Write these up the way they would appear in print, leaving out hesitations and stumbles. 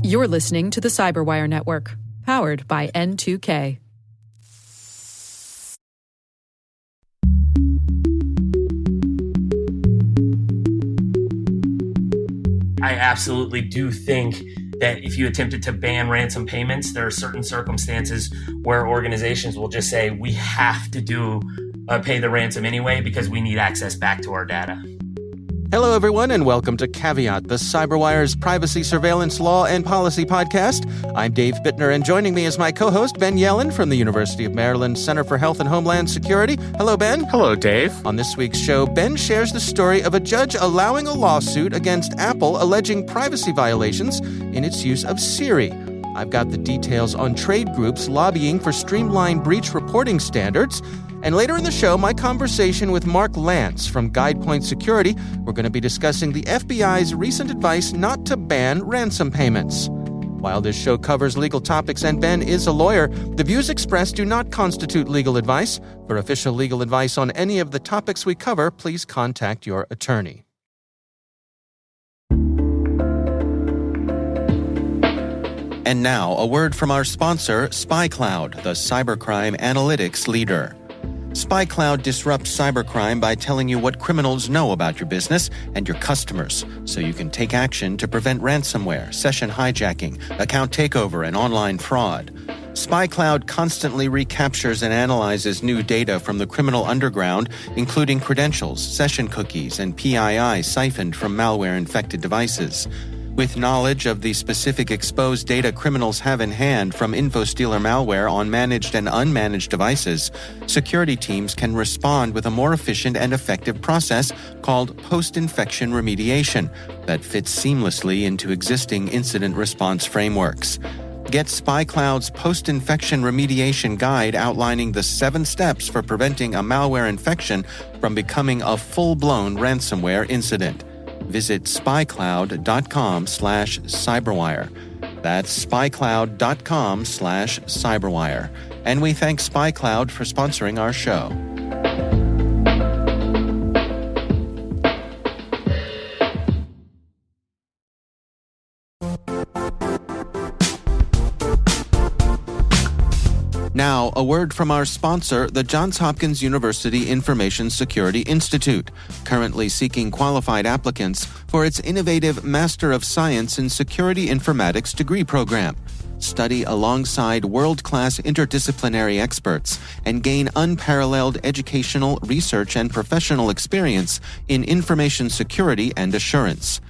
You're listening to the Cyberwire Network, powered by N2K. I absolutely do think that if you attempted to ban ransom payments, there are certain circumstances where organizations will just say, we have to pay the ransom anyway because we need access back to our data. Hello, everyone, and welcome to Caveat, the Cyberwire's privacy, surveillance, law, and policy podcast. I'm Dave Bittner, and joining me is my co-host, Ben Yellen from the University of Maryland Center for Health and Homeland Security. Hello, Ben. Hello, Dave. On this week's show, Ben shares the story of a judge allowing a lawsuit against Apple alleging privacy violations in its use of Siri. I've got the details on trade groups lobbying for streamlined breach reporting standards. And later in the show, my conversation with Mark Lance from GuidePoint Security. We're going to be discussing the FBI's recent advice not to ban ransom payments. While this show covers legal topics and Ben is a lawyer, the views expressed do not constitute legal advice. For official legal advice on any of the topics we cover, please contact your attorney. And now, a word from our sponsor, SpyCloud, the cybercrime analytics leader. SpyCloud disrupts cybercrime by telling you what criminals know about your business and your customers, so you can take action to prevent ransomware, session hijacking, account takeover, and online fraud. SpyCloud constantly recaptures and analyzes new data from the criminal underground, including credentials, session cookies, and PII siphoned from malware-infected devices. With knowledge of the specific exposed data criminals have in hand from InfoStealer malware on managed and unmanaged devices, security teams can respond with a more efficient and effective process called post-infection remediation that fits seamlessly into existing incident response frameworks. Get SpyCloud's post-infection remediation guide outlining the 7 steps for preventing a malware infection from becoming a full-blown ransomware incident. Visit spycloud.com/cyberwire. That's spycloud.com/cyberwire. And we thank SpyCloud for sponsoring our show. Now, a word from our sponsor, the Johns Hopkins University Information Security Institute, currently seeking qualified applicants for its innovative Master of Science in Security Informatics degree program. Study alongside world-class interdisciplinary experts and gain unparalleled educational, research, and professional experience in information security and assurance.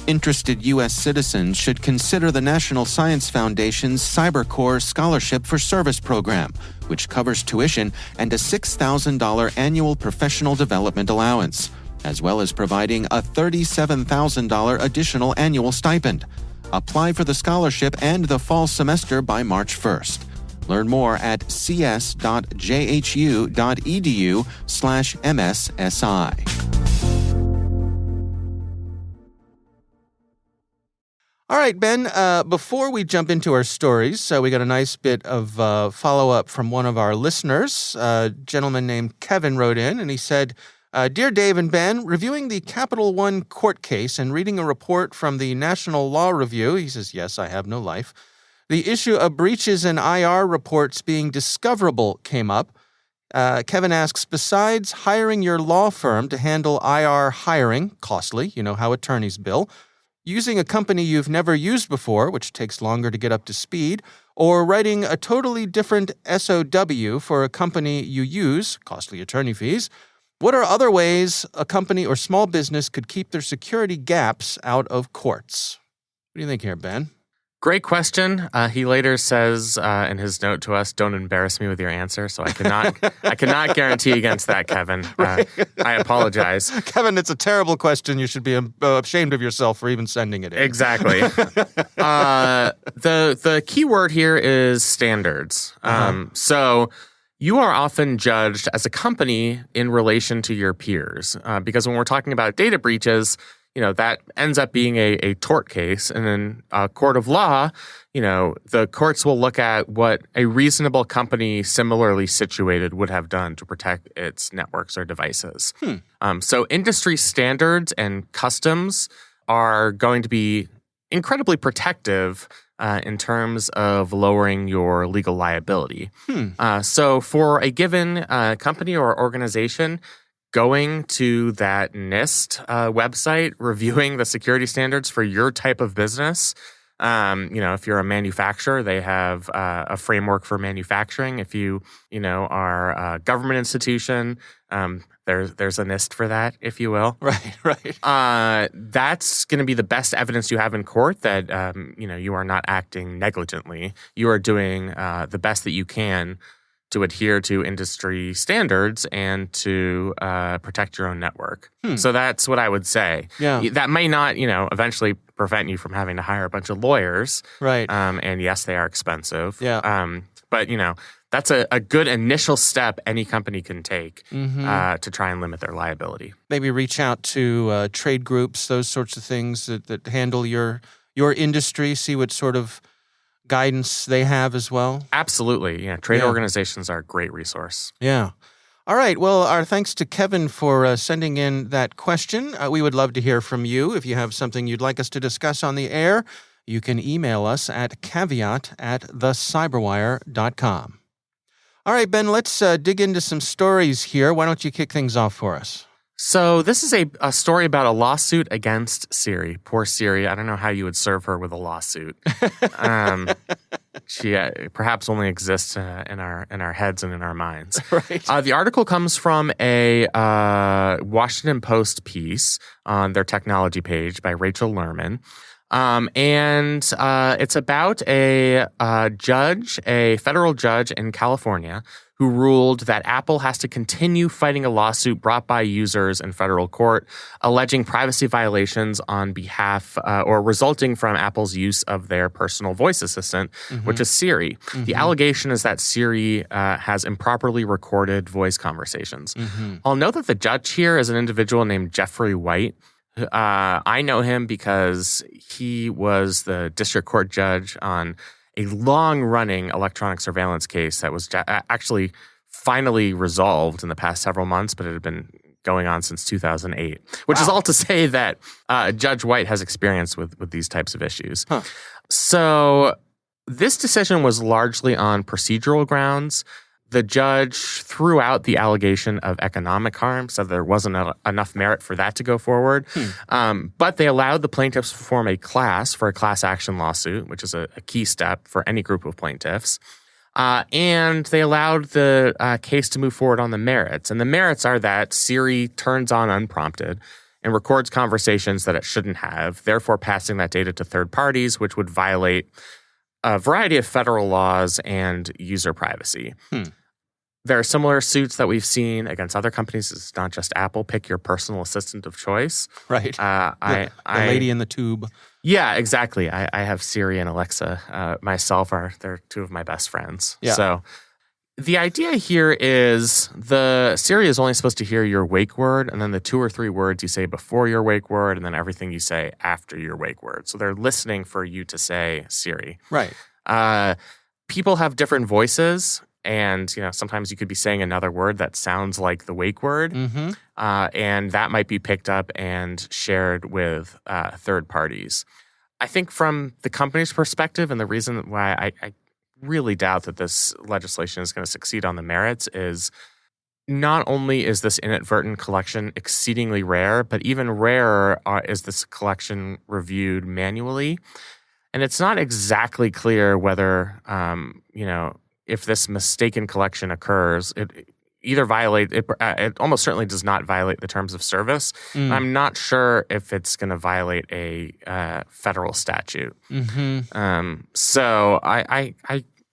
Interested U.S. citizens should consider the National Science Foundation's CyberCore Scholarship for Service program, which covers tuition and a $6,000 annual professional development allowance, as well as providing a $37,000 additional annual stipend. Apply for the scholarship and the fall semester by March 1st. Learn more at cs.jhu.edu/MSSI. All right, Ben, before we jump into our stories, we got a nice bit of follow-up from one of our listeners. A gentleman named Kevin wrote in, and he said, Dear Dave and Ben, reviewing the Capital One court case and reading a report from the National Law Review, he says, yes, I have no life, the issue of breaches in IR reports being discoverable came up. Kevin asks, besides hiring your law firm to handle IR hiring, costly, you know how attorneys bill, using a company you've never used before, which takes longer to get up to speed, or writing a totally different SOW for a company you use, costly attorney fees, what are other ways a company or small business could keep their security gaps out of courts? What do you think here, Ben? Great question. He later says in his note to us, "Don't embarrass me with your answer." So I cannot guarantee against that, Kevin. I apologize, Kevin. It's a terrible question. You should be ashamed of yourself for even sending it in. Exactly. The key word here is standards. So you are often judged as a company in relation to your peers, because when we're talking about data breaches, that ends up being a tort case. And in a court of law, the courts will look at what a reasonable company similarly situated would have done to protect its networks or devices. So industry standards and customs are going to be incredibly protective in terms of lowering your legal liability. So for a given company or organization, going to that NIST website, reviewing the security standards for your type of business. If you're a manufacturer, they have a framework for manufacturing. If you are a government institution, there's a NIST for that, if you will. Right. That's going to be the best evidence you have in court that you are not acting negligently. You are doing the best that you can to adhere to industry standards and to protect your own network. So that's what I would say. Yeah. That may not, eventually prevent you from having to hire a bunch of lawyers. Right. And yes, they are expensive. Yeah. But, that's a good initial step any company can take to try and limit their liability. Maybe reach out to trade groups, those sorts of things that handle your industry, see what sort of guidance they have as well. Absolutely. Yeah. Trade organizations are a great resource. Yeah. All right. Well, our thanks to Kevin for sending in that question. We would love to hear from you. If you have something you'd like us to discuss on the air, you can email us at caveat@thecyberwire.com. All right, Ben, let's dig into some stories here. Why don't you kick things off for us? So this is a story about a lawsuit against Siri. Poor Siri. I don't know how you would serve her with a lawsuit. She perhaps only exists in our heads and in our minds. Right. The article comes from a Washington Post piece on their technology page by Rachel Lerman. And it's about a federal judge in California who ruled that Apple has to continue fighting a lawsuit brought by users in federal court alleging privacy violations on behalf or resulting from Apple's use of their personal voice assistant, which is Siri. The allegation is that Siri has improperly recorded voice conversations. I'll note that the judge here is an individual named Jeffrey White. I know him because he was the district court judge on a long-running electronic surveillance case that was actually finally resolved in the past several months, but it had been going on since 2008, which is all to say that Judge White has experience with these types of issues. So this decision was largely on procedural grounds. The judge threw out the allegation of economic harm, said there wasn't enough merit for that to go forward. But they allowed the plaintiffs to form a class for a class action lawsuit, which is a key step for any group of plaintiffs. And they allowed the case to move forward on the merits. And the merits are that Siri turns on unprompted and records conversations that it shouldn't have, therefore passing that data to third parties, which would violate a variety of federal laws and user privacy. There are similar suits that we've seen against other companies. It's not just Apple. Pick your personal assistant of choice. Right. The lady in the tube. Yeah, exactly. I have Siri and Alexa myself. They're two of my best friends. Yeah. So the idea here is the Siri is only supposed to hear your wake word and then the 2 or 3 words you say before your wake word and then everything you say after your wake word. So they're listening for you to say Siri. Right. People have different voices. And, sometimes you could be saying another word that sounds like the wake word. And that might be picked up and shared with third parties. I think from the company's perspective, and the reason why I really doubt that this legislation is going to succeed on the merits is not only is this inadvertent collection exceedingly rare, but even rarer is this collection reviewed manually. And it's not exactly clear whether, if this mistaken collection occurs, it either violates it almost certainly does not violate the terms of service. I'm not sure if it's going to violate a federal statute. So I'm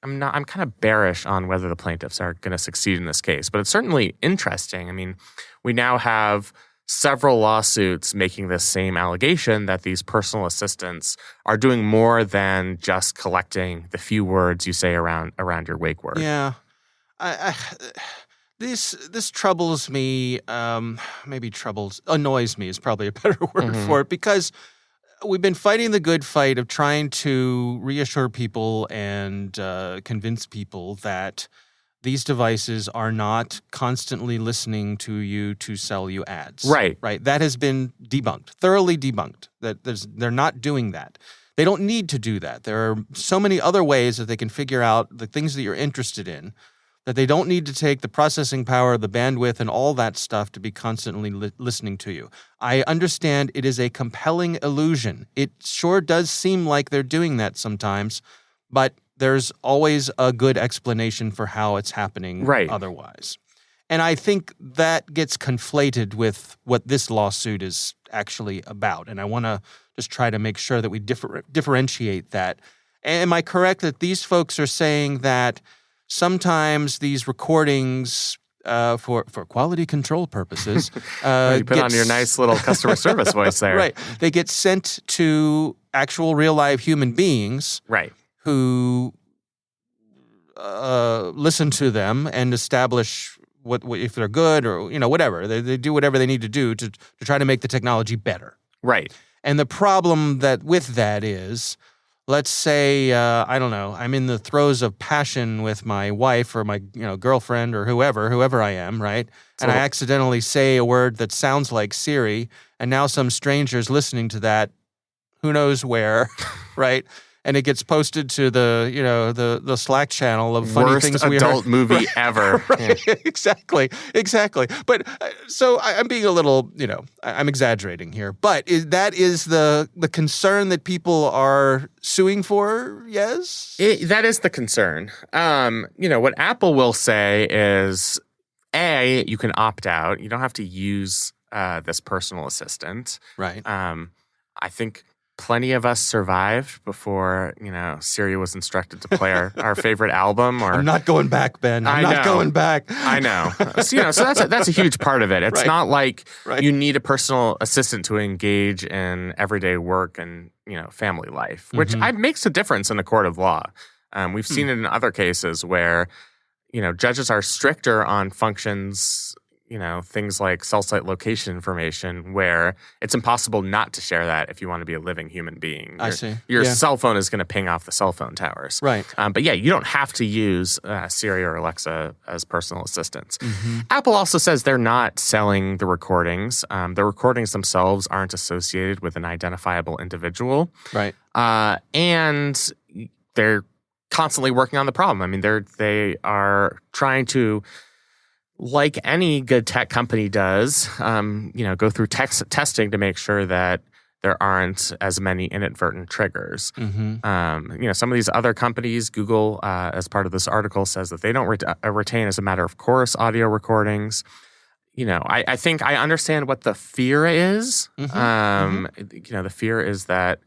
kind of bearish on whether the plaintiffs are going to succeed in this case, but it's certainly interesting. I mean, we now have several lawsuits making this same allegation that these personal assistants are doing more than just collecting the few words you say around your wake word. Yeah. This troubles me, annoys me is probably a better word for it, because we've been fighting the good fight of trying to reassure people and convince people that these devices are not constantly listening to you to sell you ads. Right. Right. That has been debunked, thoroughly debunked, that they're not doing that. They don't need to do that. There are so many other ways that they can figure out the things that you're interested in that they don't need to take the processing power, the bandwidth, and all that stuff to be constantly listening to you. I understand it is a compelling illusion. It sure does seem like they're doing that sometimes, but there's always a good explanation for how it's happening otherwise. And I think that gets conflated with what this lawsuit is actually about. And I want to just try to make sure that we differentiate that. Am I correct that these folks are saying that sometimes these recordings, for quality control purposes, you put on your nice little customer service voice there. Right. They get sent to actual real live human beings who listen to them and establish what if they're good or, whatever. They do whatever they need to do to try to make the technology better. Right. And the problem with that is, let's say, I don't know, I'm in the throes of passion with my wife or my girlfriend or whoever I am, right? And I accidentally say a word that sounds like Siri, and now some stranger's listening to that, who knows where, right? And it gets posted to the Slack channel of funny things we heard. Worst adult movie ever. Right. Yeah. Exactly. But so I'm being a little, I'm exaggerating here. But that is the concern that people are suing for, yes? That is the concern. What Apple will say is, A, you can opt out. You don't have to use this personal assistant. Right. I think plenty of us survived before, Siri was instructed to play our favorite album. Or I'm not going back, Ben. I'm not going back. I know. So that's a huge part of it. It's not like you need a personal assistant to engage in everyday work and, family life, which makes a difference in a court of law. We've seen it in other cases where, judges are stricter on functions, things like cell site location information, where it's impossible not to share that if you want to be a living human being. I see. Your cell phone is going to ping off the cell phone towers. Right. But you don't have to use Siri or Alexa as personal assistants. Apple also says they're not selling the recordings. The recordings themselves aren't associated with an identifiable individual. Right. And they're constantly working on the problem. I mean, they are trying to, like any good tech company does, go through testing to make sure that there aren't as many inadvertent triggers. Some of these other companies, Google, as part of this article, says that they don't retain as a matter of course audio recordings. I think I understand what the fear is. The fear is that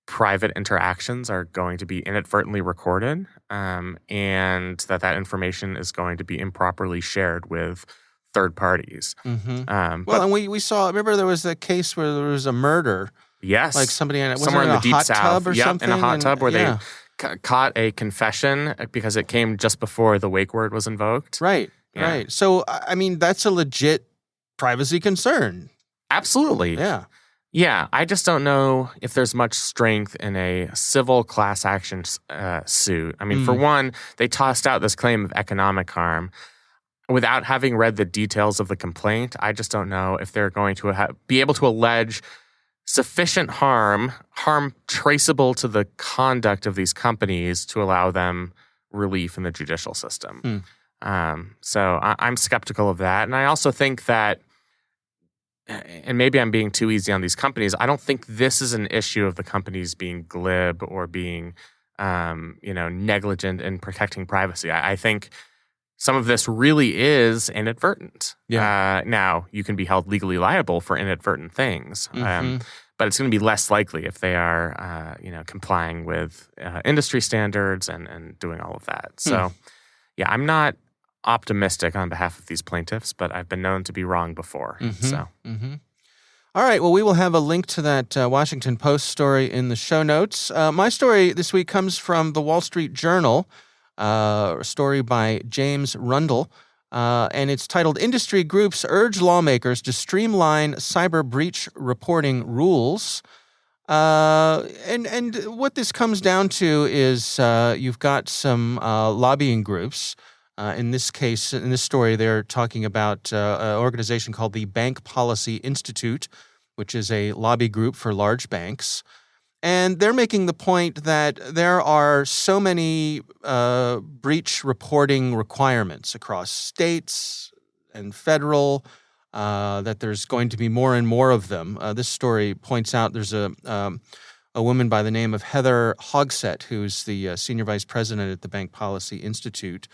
private interactions are going to be inadvertently recorded, and that information is going to be improperly shared with third parties. And we saw, remember there was that case where there was a murder. Yes. Like somebody somewhere in the deep hot south. tub or something? In a hot tub where they caught a confession because it came just before the wake word was invoked. Right. So, I mean, that's a legit privacy concern. Absolutely. Yeah, I just don't know if there's much strength in a civil class action suit. I mean, for one, they tossed out this claim of economic harm. Without having read the details of the complaint, I just don't know if they're going to be able to allege sufficient harm traceable to the conduct of these companies to allow them relief in the judicial system. So I'm skeptical of that. And I also think that, and maybe I'm being too easy on these companies, I don't think this is an issue of the companies being glib or being, negligent in protecting privacy. I think some of this really is inadvertent. Now, you can be held legally liable for inadvertent things, but it's going to be less likely if they are, complying with industry standards and doing all of that. So, I'm not optimistic on behalf of these plaintiffs, but I've been known to be wrong before. All right. Well, we will have a link to that Washington Post story in the show notes. My story this week comes from the Wall Street Journal, a story by James Rundle, and it's titled "Industry Groups Urge Lawmakers to Streamline Cyber Breach Reporting Rules." And what this comes down to is you've got some lobbying groups. In this case, in this story, they're talking about an organization called the Bank Policy Institute, which is a lobby group for large banks. And they're making the point that there are so many breach reporting requirements across states and federal that there's going to be more and more of them. This story points out there's a woman by the name of Heather Hogsett, who's the senior vice president at the Bank Policy Institute.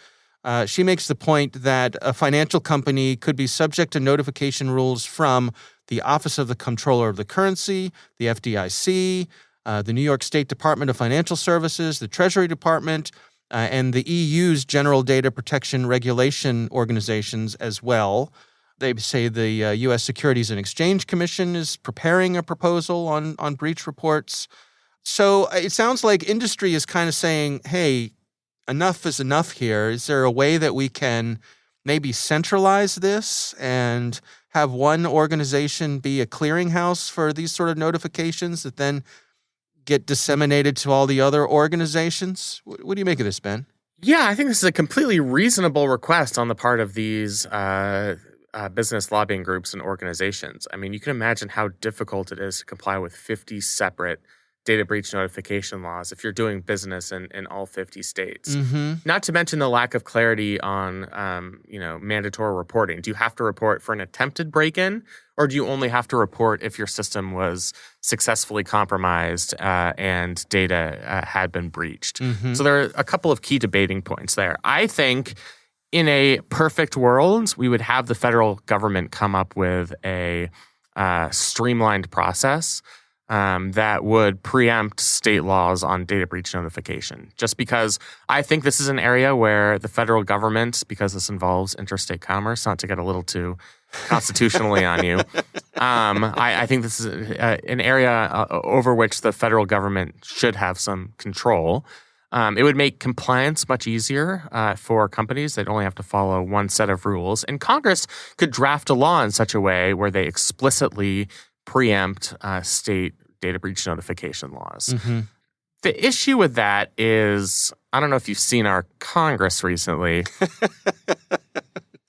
She makes the point that a financial company could be subject to notification rules from the Office of the Comptroller of the Currency, the FDIC, the New York State Department of Financial Services, the Treasury Department, and the EU's General Data Protection Regulation organizations as well. They say the U.S. Securities and Exchange Commission is preparing a proposal on breach reports. So it sounds like industry is kind of saying, hey, enough is enough here. Is there a way that we can maybe centralize this and have one organization be a clearinghouse for these sort of notifications that then get disseminated to all the other organizations? What do you make of this, Ben? Yeah, I think this is a completely reasonable request on the part of these business lobbying groups and organizations. I mean, you can imagine how difficult it is to comply with 50 separate data breach notification laws if you're doing business in all 50 states. Mm-hmm. Not to mention the lack of clarity on, mandatory reporting. Do you have to report for an attempted break-in, or do you only have to report if your system was successfully compromised and data had been breached? Mm-hmm. So there are a couple of key debating points there. I think in a perfect world, we would have the federal government come up with a streamlined process that would preempt state laws on data breach notification. Just because I think this is an area where the federal government, because this involves interstate commerce, not to get a little too constitutionally on you, I think this is an area over which the federal government should have some control. It would make compliance much easier for companies. They'd only have to follow one set of rules. And Congress could draft a law in such a way where they explicitly preempt state data breach notification laws. Mm-hmm. The issue with that is, I don't know if you've seen our Congress recently.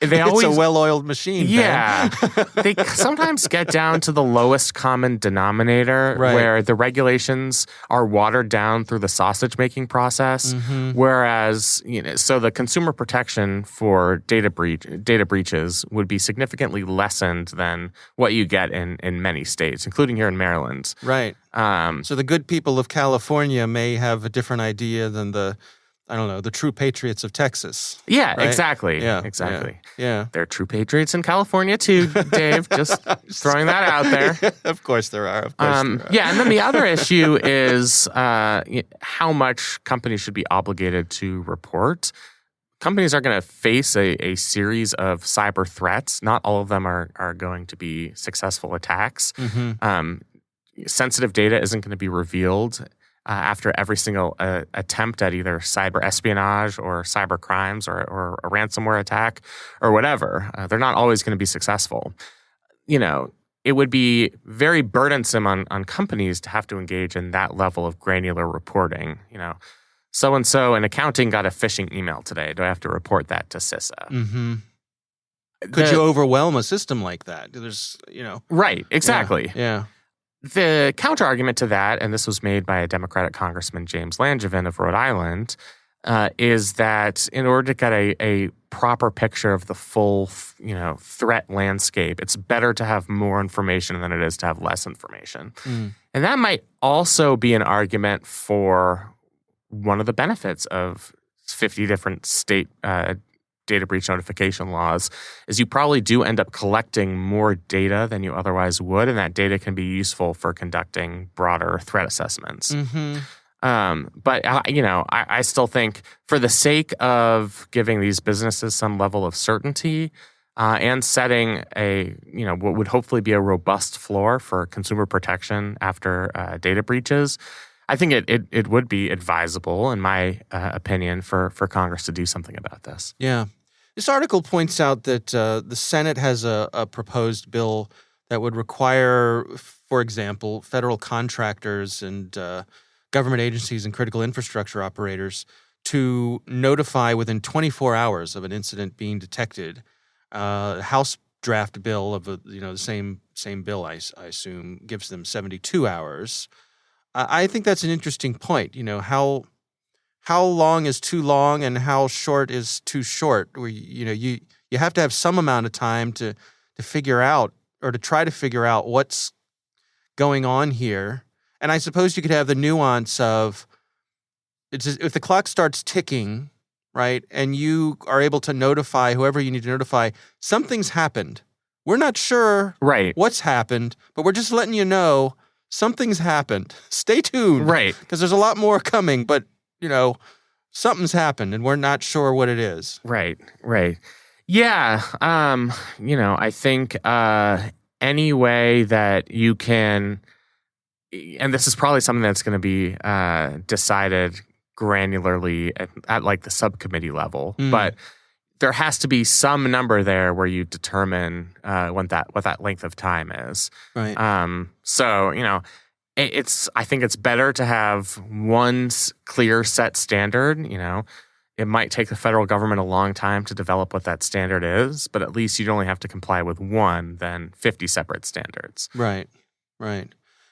It's a well-oiled machine. Yeah. They sometimes get down to the lowest common denominator, right, where the regulations are watered down through the sausage-making process, mm-hmm, whereas, so the consumer protection for data breaches would be significantly lessened than what you get in many states, including here in Maryland. Right. So the good people of California may have a different idea than the true patriots of Texas. Yeah, right? Exactly. Yeah, exactly. Yeah. There are true patriots in California too, Dave. Just throwing that out there. Of course there are. Yeah, and then the other issue is how much companies should be obligated to report. Companies are going to face a series of cyber threats. Not all of them are going to be successful attacks. Mm-hmm. Sensitive data isn't going to be revealed after every single attempt at either cyber espionage or cyber crimes or a ransomware attack or whatever. They're not always going to be successful. It would be very burdensome on companies to have to engage in that level of granular reporting. So-and-so in accounting got a phishing email today. Do I have to report that to CISA? Mm-hmm. Could you overwhelm a system like that? There's, Right, exactly. Yeah. The counter-argument to that, and this was made by a Democratic Congressman, James Langevin of Rhode Island, is that in order to get a proper picture of the full, threat landscape, it's better to have more information than it is to have less information. Mm. And that might also be an argument for one of the benefits of 50 different state data breach notification laws is you probably do end up collecting more data than you otherwise would, and that data can be useful for conducting broader threat assessments. Mm-hmm. But I still think for the sake of giving these businesses some level of certainty and setting what would hopefully be a robust floor for consumer protection after data breaches, I think it would be advisable, in my opinion, for Congress to do something about this. Yeah. This article points out that the Senate has a proposed bill that would require, for example, federal contractors and government agencies and critical infrastructure operators to notify within 24 hours of an incident being detected. House draft bill of the same bill, I assume, gives them 72 hours. I think that's an interesting point. How long is too long and how short is too short? Where you have to have some amount of time to figure out or to try to figure out what's going on here. And I suppose you could have the nuance of if the clock starts ticking, right, and you are able to notify whoever you need to notify, something's happened. We're not sure what's happened, but we're just letting you know something's happened. Stay tuned. Right. Because there's a lot more coming, but something's happened and we're not sure what it is. Right. Yeah. I think any way that you can, and this is probably something that's going to be decided granularly at like the subcommittee level, but there has to be some number there where you determine what that length of time is. Right. I think it's better to have one clear set standard. It might take the federal government a long time to develop what that standard is, but at least you'd only have to comply with one than 50 separate standards. Right.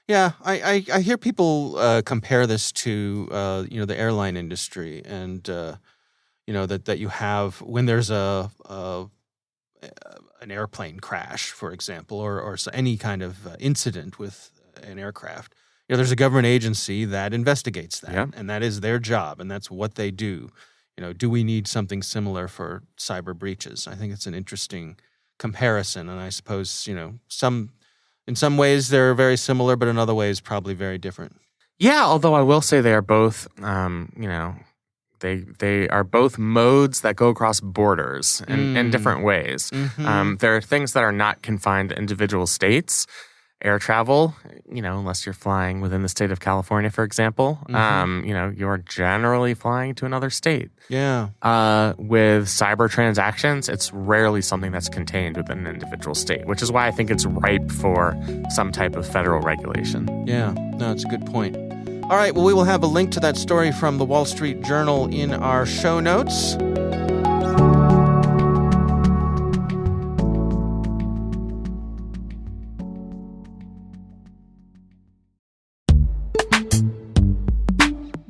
Yeah, I hear people compare this to the airline industry, and that you have when there's an airplane crash, for example, or any kind of incident with an aircraft. There's a government agency that investigates that, and that is their job, and that's what they do. Do we need something similar for cyber breaches? I think it's an interesting comparison, and I suppose in some ways they're very similar, but in other ways probably very different. Yeah, although I will say they are both, they are both modes that go across borders in different ways. Mm-hmm. There are things that are not confined to individual states. Air travel, unless you're flying within the state of California, for example, you're generally flying to another state. Yeah. With cyber transactions, it's rarely something that's contained within an individual state, which is why I think it's ripe for some type of federal regulation. Yeah, no, it's a good point. All right, well, we will have a link to that story from the Wall Street Journal in our show notes.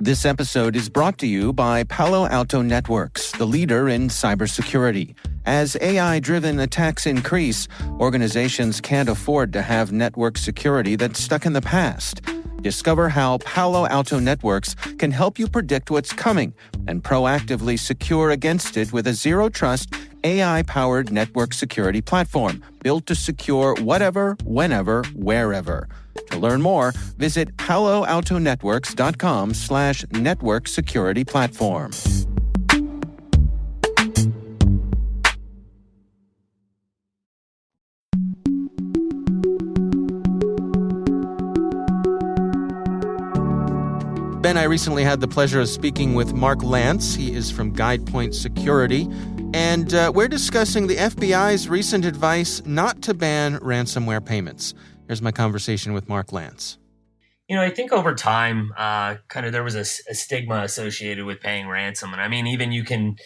This episode is brought to you by Palo Alto Networks, the leader in cybersecurity. As AI-driven attacks increase, organizations can't afford to have network security that's stuck in the past. Discover how Palo Alto Networks can help you predict what's coming and proactively secure against it with a zero-trust, AI-powered network security platform built to secure whatever, whenever, wherever. To learn more, visit paloaltonetworks.com/network security platform. Ben, I recently had the pleasure of speaking with Mark Lance. He is from GuidePoint Security, and we're discussing the FBI's recent advice not to ban ransomware payments. Here's my conversation with Mark Lance. I think over time, there was a stigma associated with paying ransom. And I mean, even you can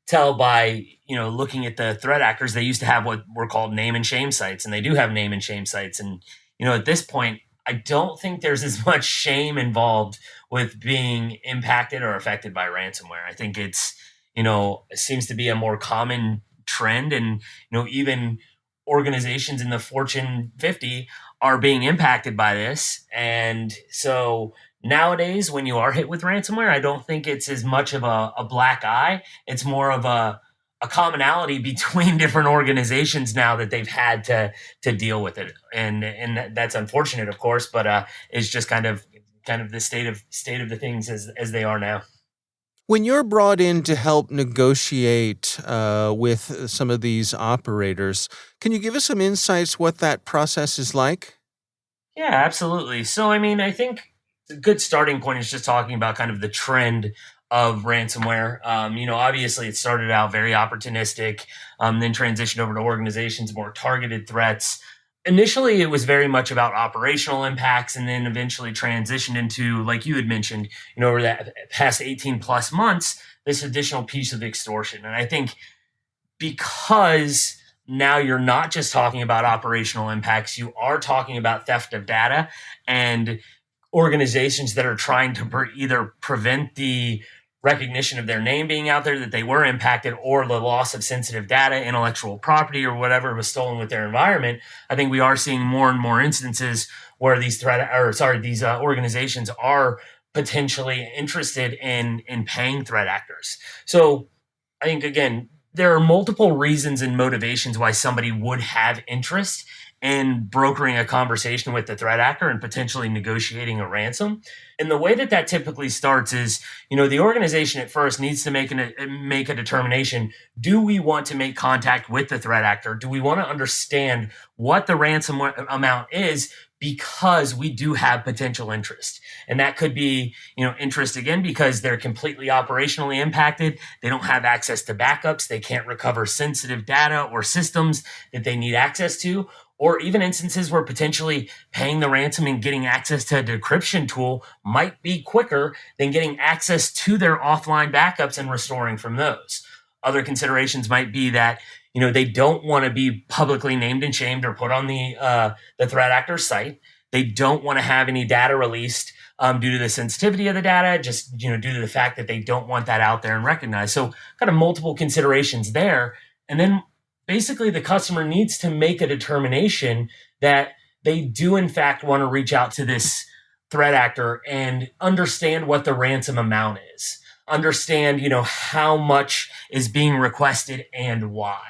tell by, looking at the threat actors, they used to have what were called name and shame sites, and they do have name and shame sites. And, at this point, I don't think there's as much shame involved with being impacted or affected by ransomware. I think it seems to be a more common trend, and, even organizations in the Fortune 50 are being impacted by this. And so nowadays, when you are hit with ransomware, I don't think it's as much of a black eye. It's more of a commonality between different organizations now that they've had to deal with it. And that's unfortunate, of course, but it's just kind of the state of the things as they are now. When you're brought in to help negotiate with some of these operators, can you give us some insights what that process is like? Yeah, absolutely. So, I think a good starting point is just talking about kind of the trend of ransomware. Obviously it started out very opportunistic, then transitioned over to organizations, more targeted threats. Initially, it was very much about operational impacts, and then eventually transitioned into, like you had mentioned, over that past 18 plus months, this additional piece of extortion. And I think because now you're not just talking about operational impacts, you are talking about theft of data and organizations that are trying to either prevent the recognition of their name being out there that they were impacted, or the loss of sensitive data, intellectual property, or whatever was stolen with their environment. I think we are seeing more and more instances where these organizations are potentially interested in paying threat actors. So I think, again, there are multiple reasons and motivations why somebody would have interest in brokering a conversation with the threat actor and potentially negotiating a ransom. And the way that typically starts is, the organization at first needs to make a determination. Do we want to make contact with the threat actor? Do we want to understand what the ransom amount is? Because we do have potential interest. And that could be, interest again, because they're completely operationally impacted. They don't have access to backups. They can't recover sensitive data or systems that they need access to. Or even instances where potentially paying the ransom and getting access to a decryption tool might be quicker than getting access to their offline backups and restoring from those. Other considerations might be that, they don't want to be publicly named and shamed or put on the threat actor's site. They don't want to have any data released due to the sensitivity of the data, just, due to the fact that they don't want that out there and recognized. So kind of multiple considerations there. And then basically the customer needs to make a determination that they do in fact want to reach out to this threat actor and understand what the ransom amount is. Understand, how much is being requested and why.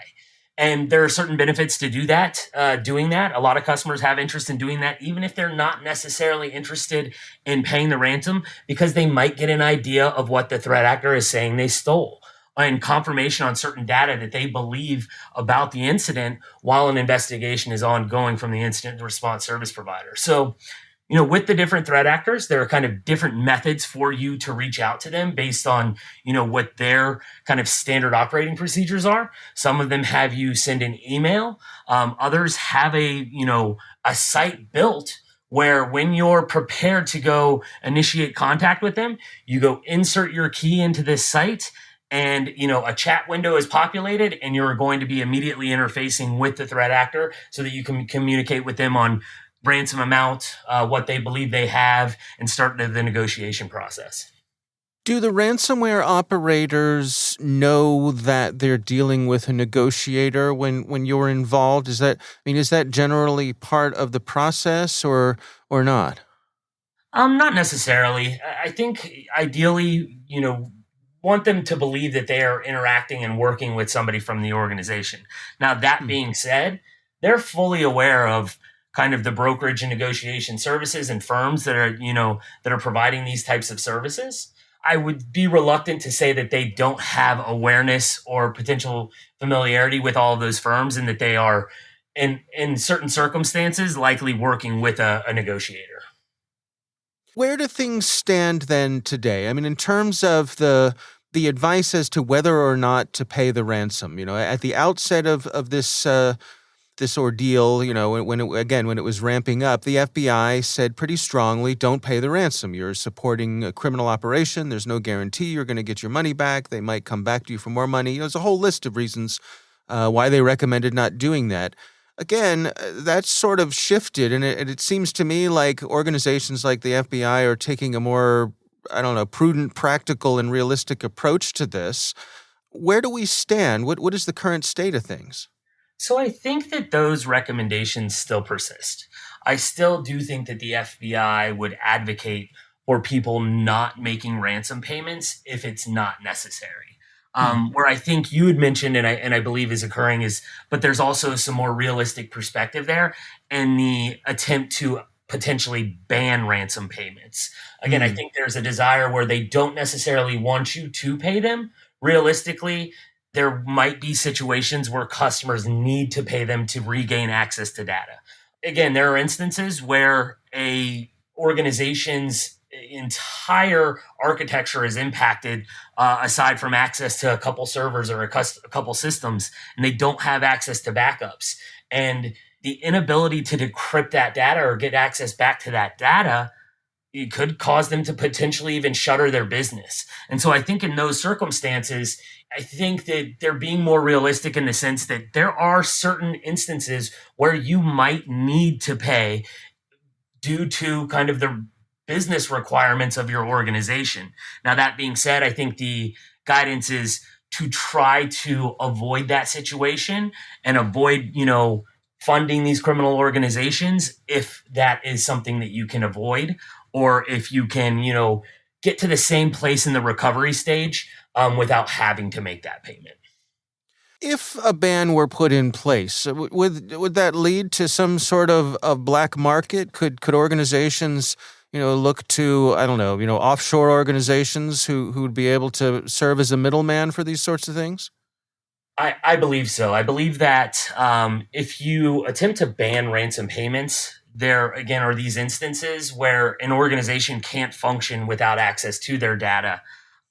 And there are certain benefits to doing that. A lot of customers have interest in doing that, even if they're not necessarily interested in paying the ransom, because they might get an idea of what the threat actor is saying they stole and confirmation on certain data that they believe about the incident while an investigation is ongoing from the incident response service provider. So, with the different threat actors, there are kind of different methods for you to reach out to them based on, what their kind of standard operating procedures are. Some of them have you send an email. Others have a site built where when you're prepared to go initiate contact with them, you go insert your key into this site and, a chat window is populated and you're going to be immediately interfacing with the threat actor so that you can communicate with them on ransom amount, what they believe they have, and start the negotiation process. Do the ransomware operators know that they're dealing with a negotiator when you're involved? Is that generally part of the process or not? Not necessarily. I think ideally, want them to believe that they are interacting and working with somebody from the organization. Now, that being said, they're fully aware of kind of the brokerage and negotiation services and firms that are providing these types of services. I would be reluctant to say that they don't have awareness or potential familiarity with all of those firms and that they are in certain circumstances likely working with a negotiator. Where do things stand then today? I mean, in terms of the advice as to whether or not to pay the ransom, at the outset of this ordeal, when it was ramping up, the FBI said pretty strongly, don't pay the ransom. You're supporting a criminal operation. There's no guarantee you're going to get your money back. They might come back to you for more money. There's a whole list of reasons why they recommended not doing that. Again, that's sort of shifted, and it seems to me like organizations like the FBI are taking a more, prudent, practical, and realistic approach to this. Where do we stand? What is the current state of things? So I think that those recommendations still persist. I still do think that the FBI would advocate for people not making ransom payments if it's not necessary. Where I think you had mentioned, and I believe is occurring but there's also some more realistic perspective there and the attempt to potentially ban ransom payments. Again, I think there's a desire where they don't necessarily want you to pay them. Realistically, there might be situations where customers need to pay them to regain access to data. Again, there are instances where a organization's entire architecture is impacted, aside from access to a couple servers or a couple systems, and they don't have access to backups. And the inability to decrypt that data or get access back to that data, it could cause them to potentially even shutter their business. And so I think in those circumstances, I think that they're being more realistic in the sense that there are certain instances where you might need to pay due to kind of the business requirements of your organization. Now, that being said, I think the guidance is to try to avoid that situation and avoid, funding these criminal organizations if that is something that you can avoid, or if you can, get to the same place in the recovery stage without having to make that payment. If a ban were put in place, would that lead to some sort of black market? Could organizations, look to, I don't know, offshore organizations who would be able to serve as a middleman for these sorts of things? I believe so. I believe that if you attempt to ban ransom payments, there again are these instances where an organization can't function without access to their data.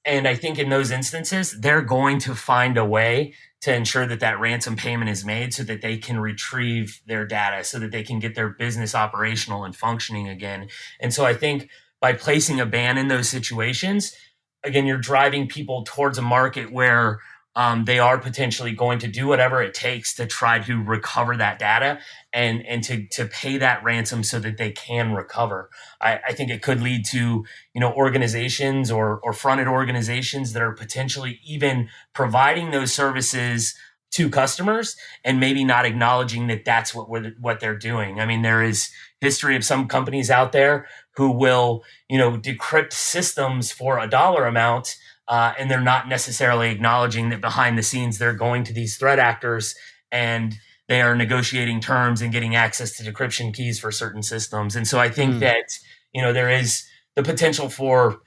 And I think in those instances, they're going to find a way to ensure that that ransom payment is made so that they can retrieve their data, so that they can get their business operational and functioning again. And so I think by placing a ban in those situations, again, you're driving people towards a market where they are potentially going to do whatever it takes to try to recover that data and to pay that ransom so that they can recover. I think it could lead to, organizations or fronted organizations that are potentially even providing those services to customers and maybe not acknowledging that that's what they're doing. I mean, there is history of some companies out there who will, decrypt systems for a dollar amount, and they're not necessarily acknowledging that behind the scenes they're going to these threat actors and they are negotiating terms and getting access to decryption keys for certain systems. And so I think that, there is the potential for,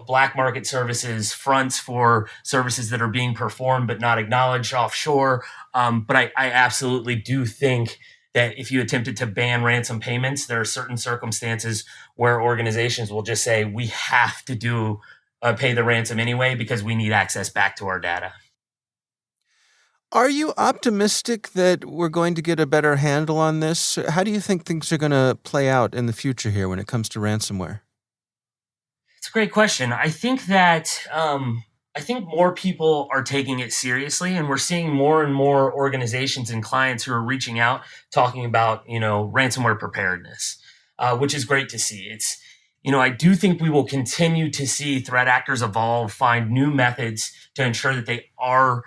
black market services, fronts for services that are being performed but not acknowledged offshore. But I absolutely do think that if you attempted to ban ransom payments, there are certain circumstances where organizations will just say, we have to pay the ransom anyway because we need access back to our data. Are you optimistic that we're going to get a better handle on this? How do you think things are going to play out in the future here when it comes to ransomware? It's a great question. I think that more people are taking it seriously, and we're seeing more and more organizations and clients who are reaching out talking about ransomware preparedness, which is great to see. It's I do think we will continue to see threat actors evolve, find new methods to ensure that they are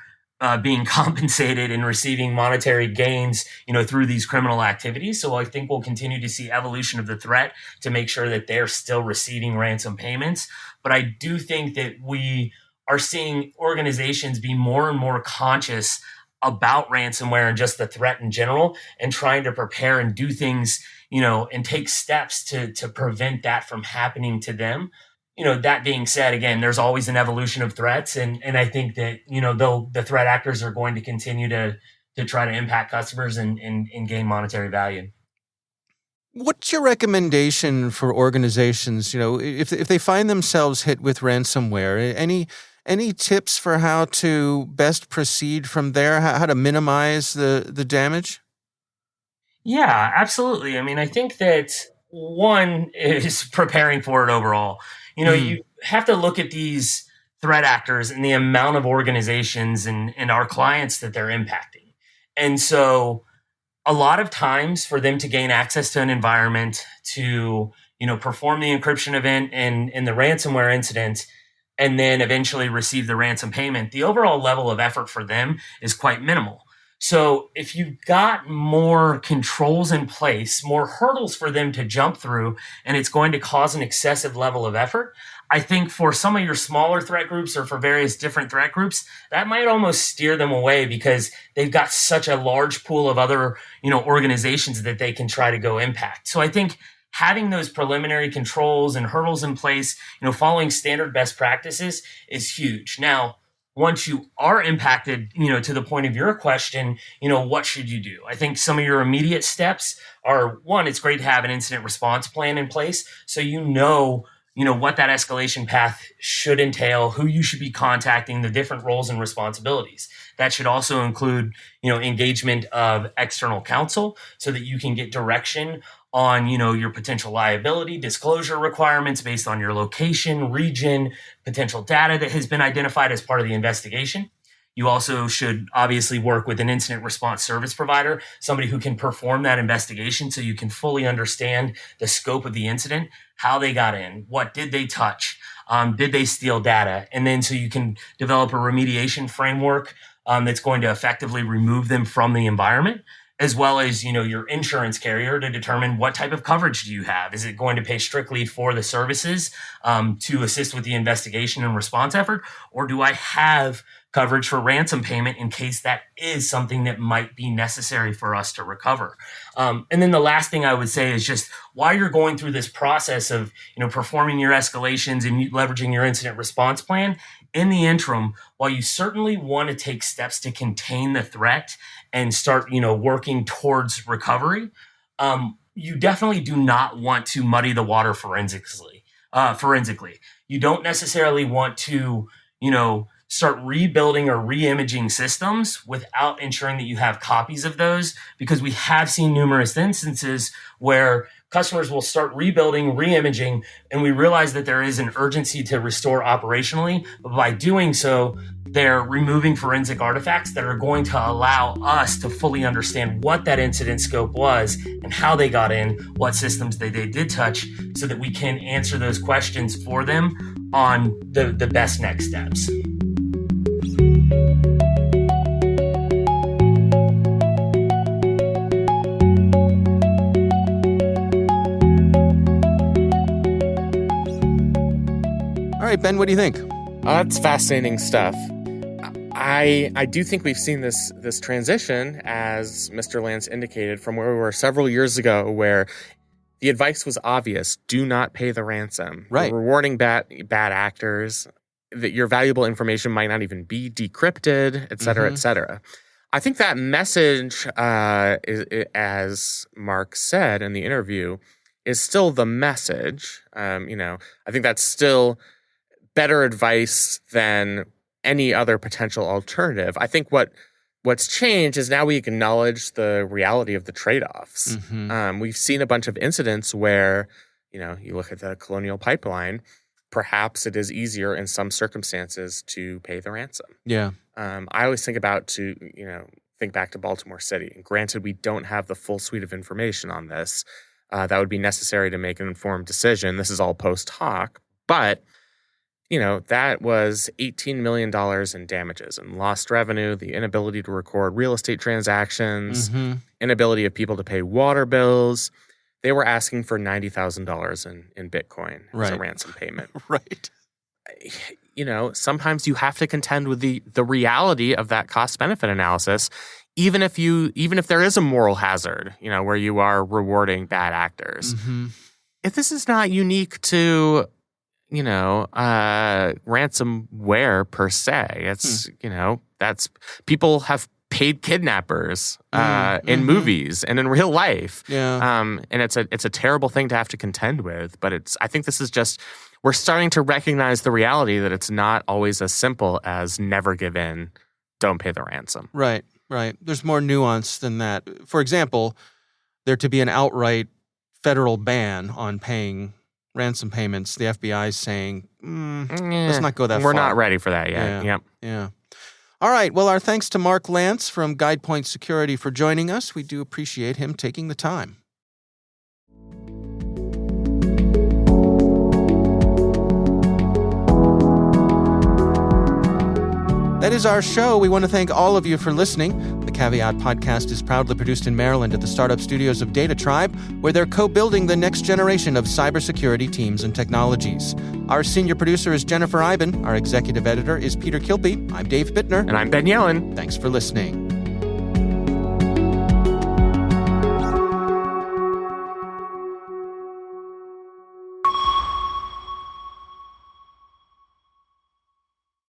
being compensated and receiving monetary gains, through these criminal activities. So I think we'll continue to see evolution of the threat to make sure that they're still receiving ransom payments. But I do think that we are seeing organizations be more and more conscious about ransomware and just the threat in general, and trying to prepare and do things, and take steps to prevent that from happening to them. That being said, again, there's always an evolution of threats. And I think that, the threat actors are going to continue to try to impact customers and gain monetary value. What's your recommendation for organizations, if they find themselves hit with ransomware? Any tips for how to best proceed from there, how to minimize the damage? Yeah, absolutely. I mean, I think that one is preparing for it overall. You have to look at these threat actors and the amount of organizations and our clients that they're impacting. And so a lot of times for them to gain access to an environment, to, perform the encryption event and the ransomware incident, and then eventually receive the ransom payment, the overall level of effort for them is quite minimal. So if you've got more controls in place, more hurdles for them to jump through, and it's going to cause an excessive level of effort, I think for some of your smaller threat groups or for various different threat groups, that might almost steer them away because they've got such a large pool of other, organizations that they can try to go impact. So I think having those preliminary controls and hurdles in place, following standard best practices is huge. Now, once you are impacted, to the point of your question, what should you do? I think some of your immediate steps are, one, it's great to have an incident response plan in place. So what that escalation path should entail, who you should be contacting, the different roles and responsibilities. That should also include, engagement of external counsel so that you can get direction on, your potential liability, disclosure requirements based on your location, region, potential data that has been identified as part of the investigation. You also should obviously work with an incident response service provider, somebody who can perform that investigation so you can fully understand the scope of the incident, how they got in, what did they touch, did they steal data, and then so you can develop a remediation framework that's going to effectively remove them from the environment, as well as, your insurance carrier to determine what type of coverage do you have. Is it going to pay strictly for the services to assist with the investigation and response effort, or do I have coverage for ransom payment in case that is something that might be necessary for us to recover? And then the last thing I would say is just while you're going through this process of, performing your escalations and leveraging your incident response plan, in the interim, while you certainly want to take steps to contain the threat and start, working towards recovery, you definitely do not want to muddy the water forensically. You don't necessarily want to, start rebuilding or re-imaging systems without ensuring that you have copies of those, because we have seen numerous instances where customers will start rebuilding, re-imaging, and we realize that there is an urgency to restore operationally. But by doing so, they're removing forensic artifacts that are going to allow us to fully understand what that incident scope was and how they got in, what systems they did touch, so that we can answer those questions for them on the best next steps. All right, Ben, what do you think? That's fascinating stuff. I do think we've seen this transition, as Mr. Lance indicated, from where we were several years ago, where the advice was obvious: do not pay the ransom. Right. We're rewarding bad actors, that your valuable information might not even be decrypted, et cetera, et cetera. I think that message, as Mark said in the interview, is still the message. I think that's still better advice than any other potential alternative. I think what's changed is now we acknowledge the reality of the trade-offs. We've seen a bunch of incidents where, you look at the Colonial Pipeline, perhaps it is easier in some circumstances to pay the ransom. Yeah. I always think back to Baltimore City. And granted, we don't have the full suite of information on this. That would be necessary to make an informed decision. This is all post hoc, but that was $18 million in damages and lost revenue, the inability to record real estate transactions, inability of people to pay water bills. They were asking for $90,000 in Bitcoin as a ransom payment. Right. Sometimes you have to contend with the reality of that cost-benefit analysis, even if there is a moral hazard, where you are rewarding bad actors. If this is not unique to ransomware per se. It's, that's people have paid kidnappers in movies and in real life. Yeah. And it's a terrible thing to have to contend with. But I think this is just, we're starting to recognize the reality that it's not always as simple as never give in, don't pay the ransom. Right. There's more nuance than that. For example, there to be an outright federal ban on paying ransom payments, the FBI is saying, let's not go that far. We're not ready for that yet. Yeah. All right. Well, our thanks to Mark Lance from GuidePoint Security for joining us. We do appreciate him taking the time. That is our show. We want to thank all of you for listening. The Caveat podcast is proudly produced in Maryland at the startup studios of Data Tribe, where they're co-building the next generation of cybersecurity teams and technologies. Our senior producer is Jennifer Iben. Our executive editor is Peter Kilby. I'm Dave Bittner. And I'm Ben Yellen. Thanks for listening.